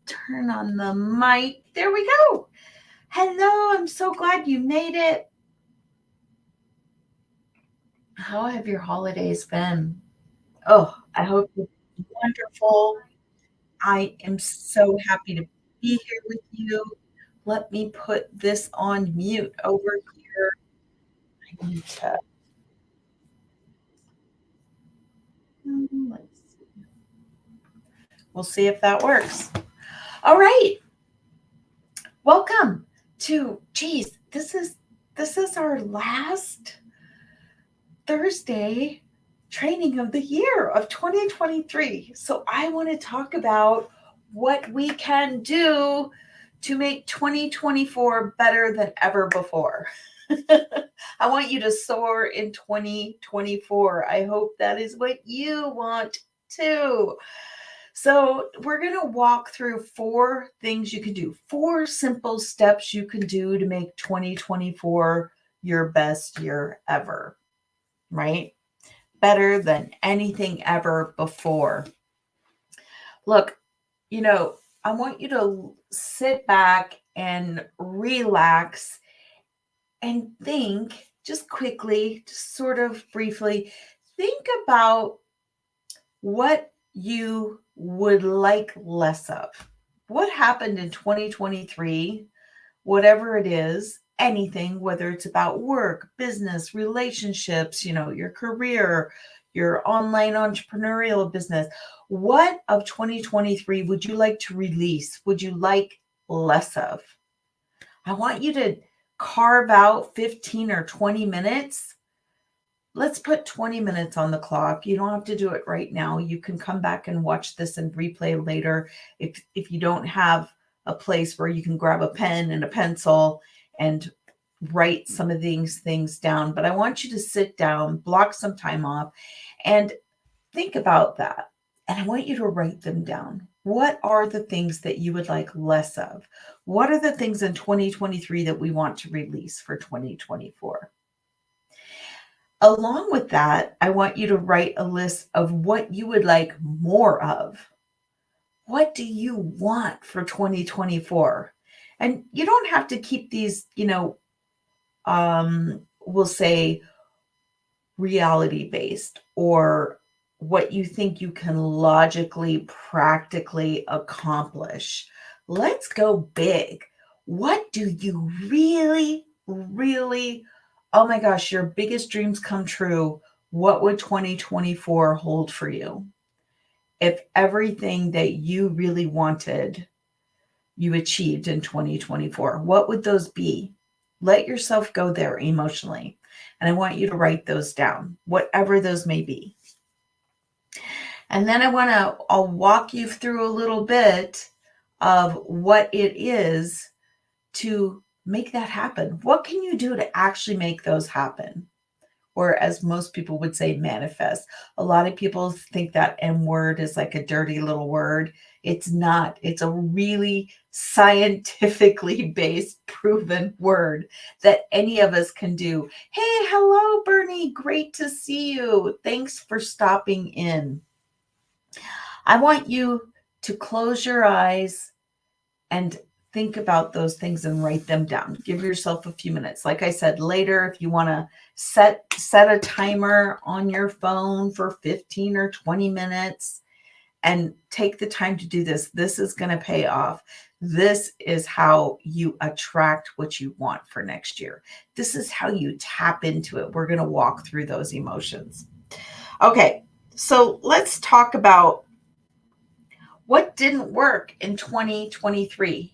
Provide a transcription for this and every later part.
turn on the mic. There we go. Hello, I'm so glad you made it. How have your holidays been? Oh, I hope it's wonderful. I am so happy to be here with you. Let me put this on mute over here. I need to, let's see. We'll see if that works. All right. Welcome to, geez, this is our last Thursday training of the year of 2023. So I want to talk about what we can do to make 2024 better than ever before. I want you to soar in 2024. I hope that is what you want too. So, we're going to walk through 4 things you can do, 4 simple steps you can do to make 2024 your best year ever, right? Better than anything ever before. Look, I want you to sit back and relax and think just quickly, just sort of briefly, think about what you would like less of. What happened in 2023, whatever it is, anything, whether it's about work, business, relationships, your career, your online entrepreneurial business, what of 2023 would you like to release? Would you like less of? I want you to carve out 15 or 20 minutes. Let's put 20 minutes on the clock. You don't have to do it right now. You can come back and watch this and replay later. If you don't have a place where you can grab a pen and a pencil and write some of these things down. But I want you to sit down, block some time off, and think about that. And I want you to write them down. What are the things that you would like less of? What are the things in 2023 that we want to release for 2024? Along with that, I want you to write a list of what you would like more of. What do you want for 2024? And you don't have to keep these, we'll say reality based or what you think you can logically, practically accomplish. Let's go big. What do you really, really, oh my gosh, your biggest dreams come true? What would 2024 hold for you? If everything that you really wanted, you achieved in 2024, what would those be? Let yourself go there emotionally. And I want you to write those down, whatever those may be. And then I'll walk you through a little bit of what it is to make that happen. What can you do to actually make those happen? Or as most people would say, manifest. A lot of people think that M word is like a dirty little word. It's not. It's a really scientifically based, proven word that any of us can do. Hey, hello, Bernie. Great to see you. Thanks for stopping in. I want you to close your eyes and think about those things and write them down. Give yourself a few minutes. Like I said, later, if you want to set a timer on your phone for 15 or 20 minutes and take the time to do this, this is going to pay off. This is how you attract what you want for next year. This is how you tap into it. We're going to walk through those emotions. Okay, so let's talk about what didn't work in 2023.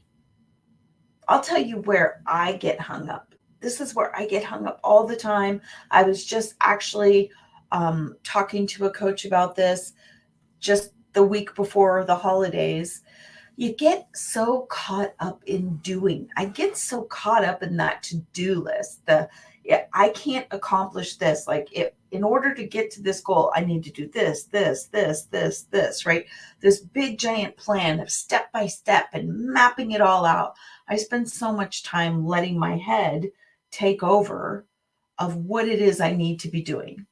I'll tell you where I get hung up. This is where I get hung up all the time. I was just actually talking to a coach about this just the week before the holidays. You get so caught up in doing. I get so caught up in that to-do list. I can't accomplish this. In order to get to this goal, I need to do this, right? This big giant plan of step by step and mapping it all out. I spend so much time letting my head take over of what it is I need to be doing.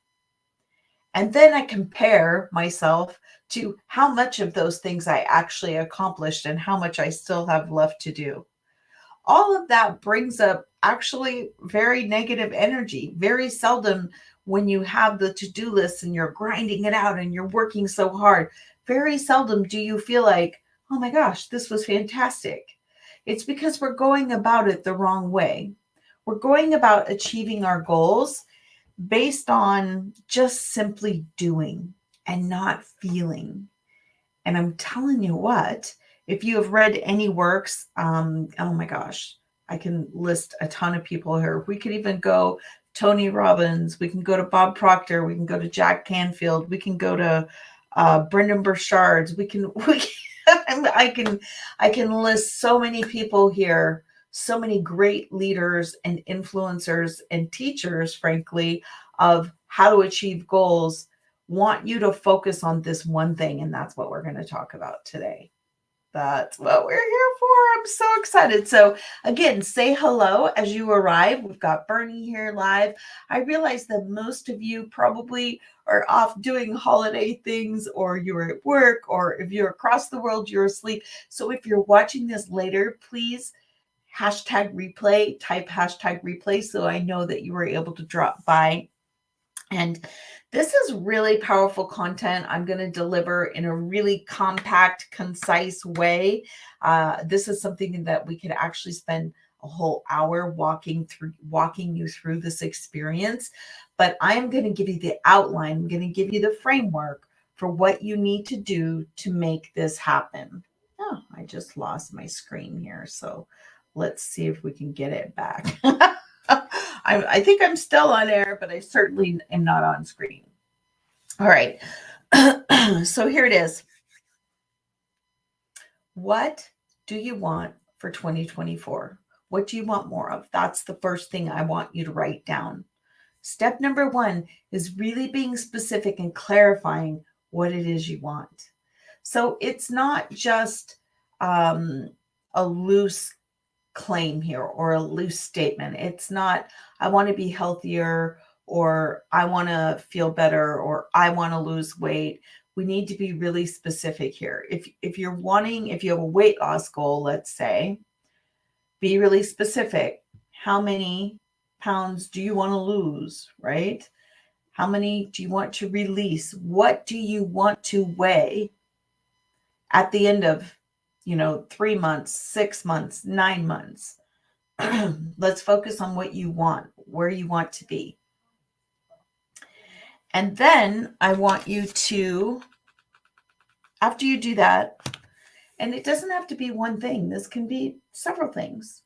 And then I compare myself to how much of those things I actually accomplished and how much I still have left to do. All of that brings up actually very negative energy. Very seldom, when you have the to-do list and you're grinding it out and you're working so hard, very seldom do you feel like, oh my gosh, this was fantastic. It's because we're going about it the wrong way. We're going about achieving our goals based on just simply doing and not feeling. And I'm telling you what, if you have read any works, oh my gosh, I can list a ton of people here. We could even go Tony Robbins. We can go to Bob Proctor. We can go to Jack Canfield. We can go to Brendan Burchard's. I can list so many people here, so many great leaders and influencers and teachers, frankly, of how to achieve goals, want you to focus on this one thing. And that's what we're going to talk about today. That's what we're here for. I'm so excited. So again, say hello as you arrive. We've got Bernie here live. I realize that most of you probably are off doing holiday things, or you're at work, or if you're across the world, you're asleep. So if you're watching this later, please hashtag replay, type hashtag replay, so I know that you were able to drop by. And this is really powerful content I'm going to deliver in a really compact, concise way. This is something that we could actually spend a whole hour walking you through this experience. But I'm going to give you the outline. I'm going to give you the framework for what you need to do to make this happen. Oh, I just lost my screen here. So let's see if we can get it back. I think I'm still on air, but I certainly am not on screen. All right. So here it is. What do you want for 2024? What do you want more of? That's the first thing I want you to write down. Step number 1 is really being specific and clarifying what it is you want. So it's not just a loose claim here or a loose statement. It's not, I want to be healthier, or I want to feel better, or I want to lose weight. We need to be really specific here. If you have a weight loss goal, let's say, be really specific. How many pounds do you want to lose, right? How many do you want to release? What do you want to weigh at the end of, 3 months, 6 months, 9 months? Let's focus on what you want, where you want to be. And then I want you to, after you do that, and it doesn't have to be one thing, this can be several things.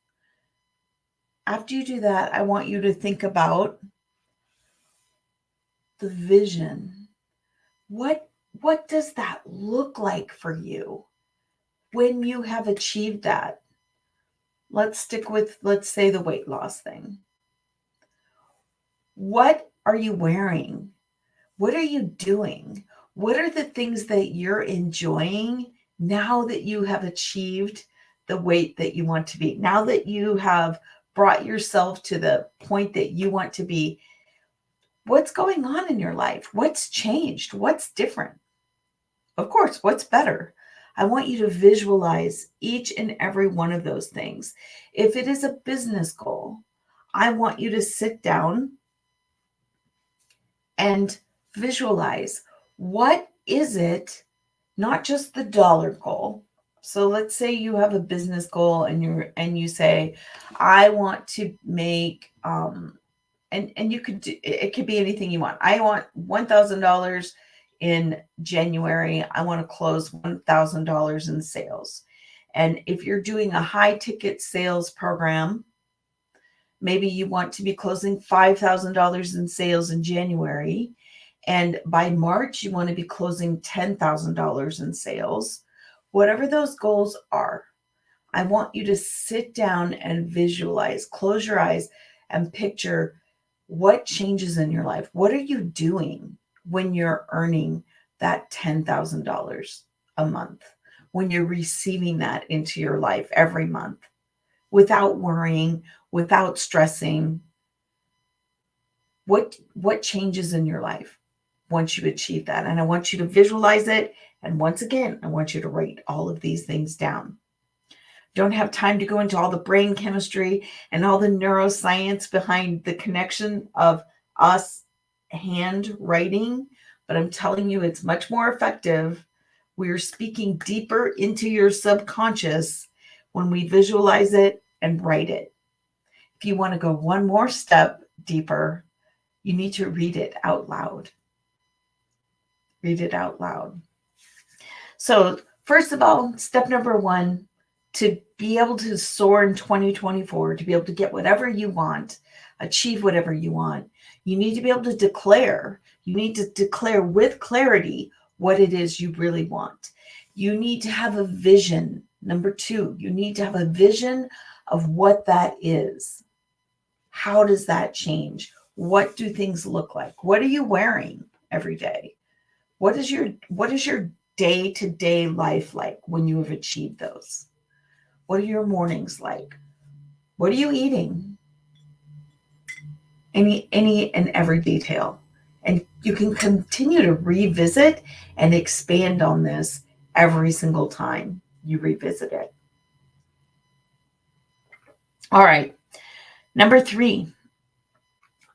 After you do that, I want you to think about the vision. What does that look like for you when you have achieved that? Let's stick with, let's say, the weight loss thing. What are you wearing? What are you doing? What are the things that you're enjoying now that you have achieved the weight that you want to be? Now that you have brought yourself to the point that you want to be, what's going on in your life? What's changed? What's different? Of course, what's better? I want you to visualize each and every one of those things. If it is a business goal, I want you to sit down and visualize, what is it, not just the dollar goal. So let's say you have a business goal and you say, I want to make and you could do, it could be anything you want. I want $1,000 in January. I want to close $1,000 in sales. And if you're doing a high ticket sales program, maybe you want to be closing $5,000 in sales in January. And by March, you want to be closing $10,000 in sales. Whatever those goals are, I want you to sit down and visualize, close your eyes and picture what changes in your life. What are you doing when you're earning that $10,000 a month, when you're receiving that into your life every month without worrying, without stressing? What changes in your life? once you achieve that. And I want you to visualize it. And once again, I want you to write all of these things down. Don't have time to go into all the brain chemistry and all the neuroscience behind the connection of us handwriting, but I'm telling you, it's much more effective. We're speaking deeper into your subconscious when we visualize it and write it. If you want to go one more step deeper, you need to read it out loud. Read it out loud. So, first of all, step number one, to be able to soar in 2024, to be able to get whatever you want, achieve whatever you want, you need to be able to declare. You need to declare with clarity what it is you really want. You need to have a vision. Number two, you need to have a vision of what that is. How does that change? What do things look like? What are you wearing every day? What is your day-to-day life like when you have achieved those? What are your mornings like? What are you eating? Any and every detail. And you can continue to revisit and expand on this every single time you revisit it. All right. Number three,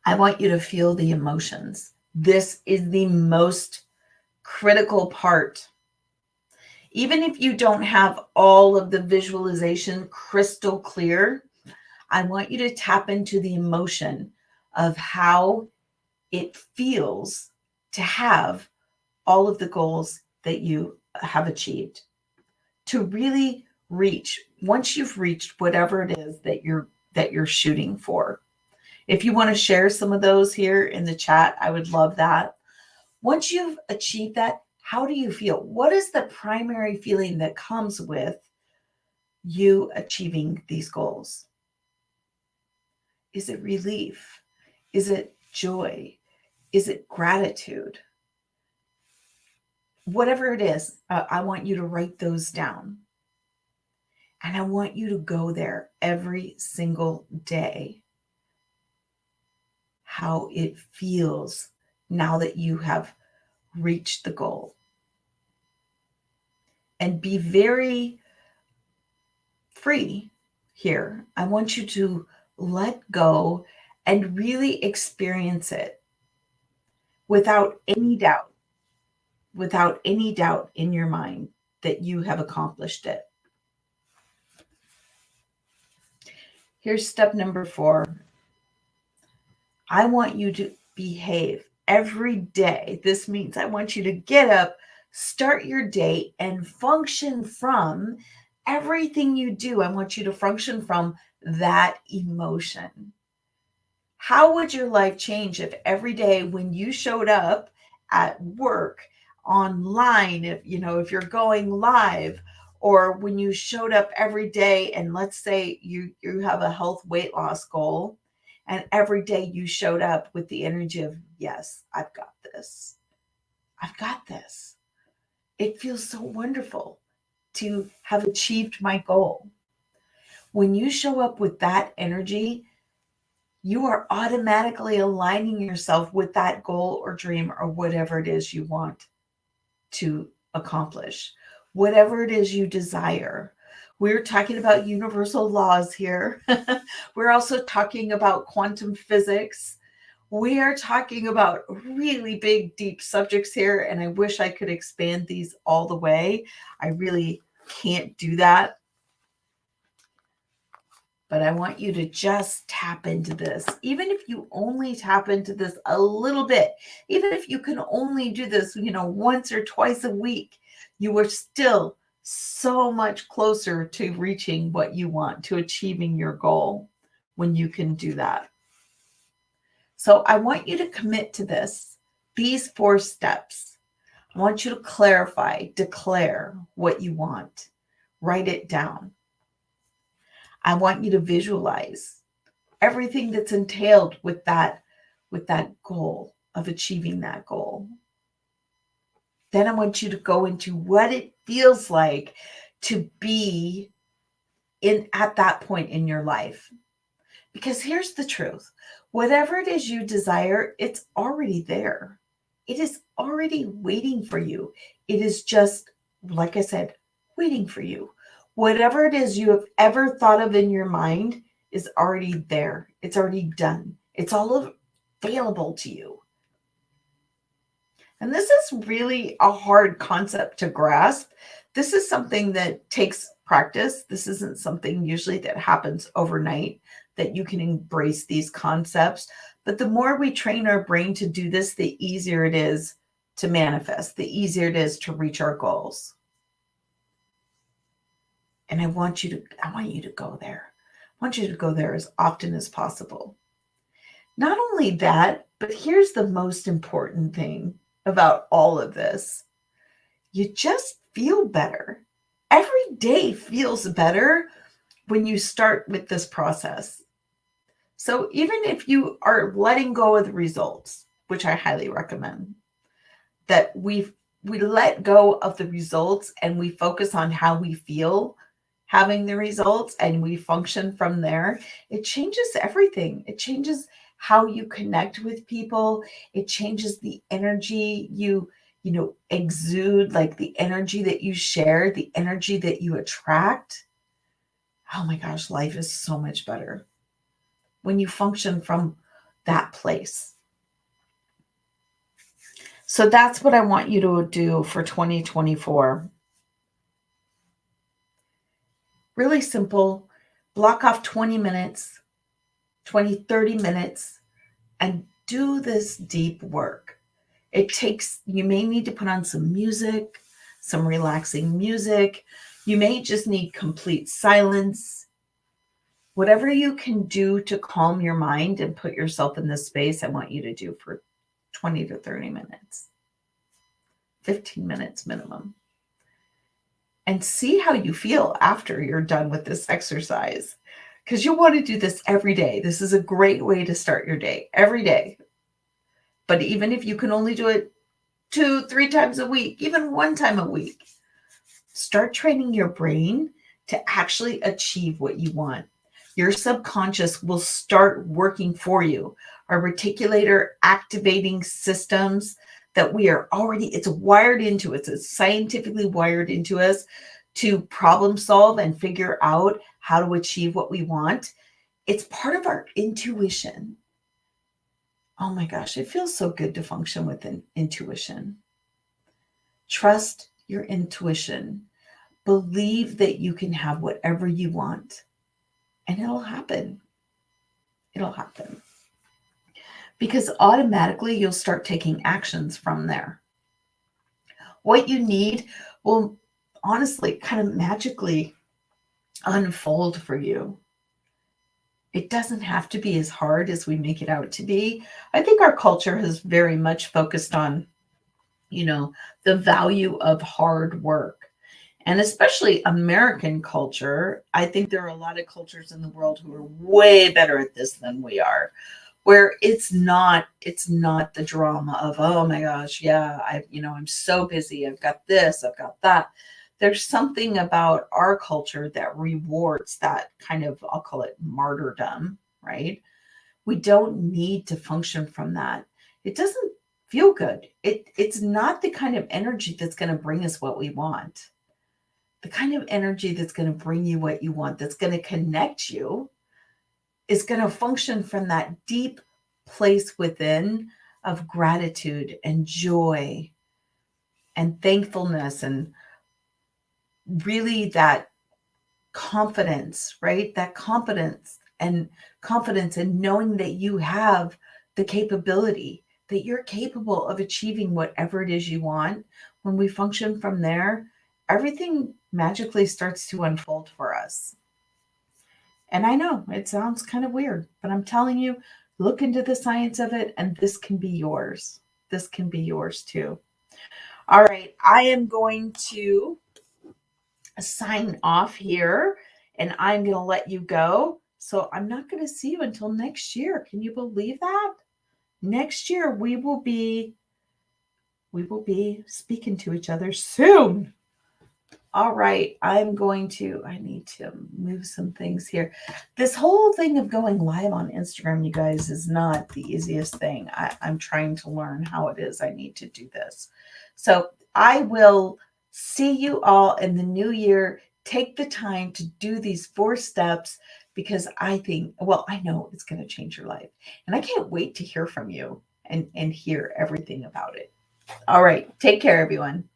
I want you to feel the emotions. This is the most critical part. Even if you don't have all of the visualization crystal clear, I want you to tap into the emotion of how it feels to have all of the goals that you have achieved. To really reach, once you've reached whatever it is that you're shooting for. If you want to share some of those here in the chat, I would love that. Once you've achieved that, how do you feel? What is the primary feeling that comes with you achieving these goals? Is it relief? Is it joy? Is it gratitude? Whatever it is, I want you to write those down. And I want you to go there every single day. How it feels now that you have reached the goal. And be very free here. I want you to let go and really experience it without any doubt in your mind that you have accomplished it. Here's step number 4. I want you to behave every day. This means I want you to get up, start your day, and function from everything you do. I want you to function from that emotion. How would your life change if every day when you showed up at work, online, if you're going live, or when you showed up every day, and let's say you have a health weight loss goal, and every day you showed up with the energy of, yes, I've got this. I've got this. It feels so wonderful to have achieved my goal. When you show up with that energy, you are automatically aligning yourself with that goal or dream or whatever it is you want to accomplish, whatever it is you desire. We're talking about universal laws here. We're also talking about quantum physics. We are talking about really big, deep subjects here, and I wish I could expand these all the way. I really can't do that. But I want you to just tap into this. Even if you only tap into this a little bit, even if you can only do this, once or twice a week, you are still so much closer to reaching what you want, to achieving your goal when you can do that. So I want you to commit to these 4 steps. I want you to clarify, declare what you want, write it down. I want you to visualize everything that's entailed with that goal of achieving that goal. Then I want you to go into what it feels like to be at that point in your life. Because here's the truth. Whatever it is you desire, it's already there. It is already waiting for you. It is just, like I said, waiting for you. Whatever it is you have ever thought of in your mind is already there. It's already done. It's all available to you. And this is really a hard concept to grasp. This is something that takes practice. This isn't something usually that happens overnight, that you can embrace these concepts. But the more we train our brain to do this, the easier it is to manifest, the easier it is to reach our goals. And I want you to go there. I want you to go there as often as possible. Not only that, but here's the most important thing about all of this. You just feel better. Every day feels better when you start with this process. So even if you are letting go of the results, which I highly recommend, that we let go of the results and we focus on how we feel having the results and we function from there, it changes everything. It changes how you connect with people. It changes the energy you exude, like the energy that you share, the energy that you attract. Oh my gosh, life is so much better when you function from that place. So that's what I want you to do for 2024. Really simple. Block off 20 minutes, 20, 30 minutes, and do this deep work. You may need to put on some music, some relaxing music. You may just need complete silence. Whatever you can do to calm your mind and put yourself in this space, I want you to do for 20 to 30 minutes, 15 minutes minimum. And see how you feel after you're done with this exercise. Because you'll want to do this every day. This is a great way to start your day, every day. But even if you can only do it 2-3 times a week, even one time a week, start training your brain to actually achieve what you want. Your subconscious will start working for you. Our reticular activating systems that we are already, it's wired into us, it's scientifically wired into us to problem solve and figure out how to achieve what we want. It's part of our intuition. Oh my gosh, it feels so good to function with an intuition. Trust your intuition. Believe that you can have whatever you want, and it'll happen. It'll happen. Because automatically you'll start taking actions from there. What you need will honestly kind of magically unfold for you. It doesn't have to be as hard as we make it out to be. I think our culture has very much focused on, the value of hard work. And especially American culture. I think there are a lot of cultures in the world who are way better at this than we are, where it's not the drama of, oh my gosh, yeah, I'm so busy, I've got this, I've got that. There's something about our culture that rewards that kind of, I'll call it martyrdom, right? We don't need to function from that. It doesn't feel good. It's not the kind of energy that's going to bring us what we want. The kind of energy that's going to bring you what you want, that's going to connect you, is going to function from that deep place within of gratitude and joy and thankfulness, and really that confidence, right? That confidence in knowing that you have the capability, that you're capable of achieving whatever it is you want. When we function from there, everything magically starts to unfold for us. And I know it sounds kind of weird, but I'm telling you, look into the science of it, and this can be yours. This can be yours too. All right, I am going to sign off here, and I'm going to let you go. So I'm not going to see you until next year. Can you believe that? Next year we will be speaking to each other soon. All right, I need to move some things here. This whole thing of going live on Instagram, you guys, is not the easiest thing. I'm trying to learn how it is I need to do this. So I will see you all in the new year. Take the time to do these 4 steps because I think, well, I know it's going to change your life. And I can't wait to hear from you and hear everything about it. All right, take care, everyone.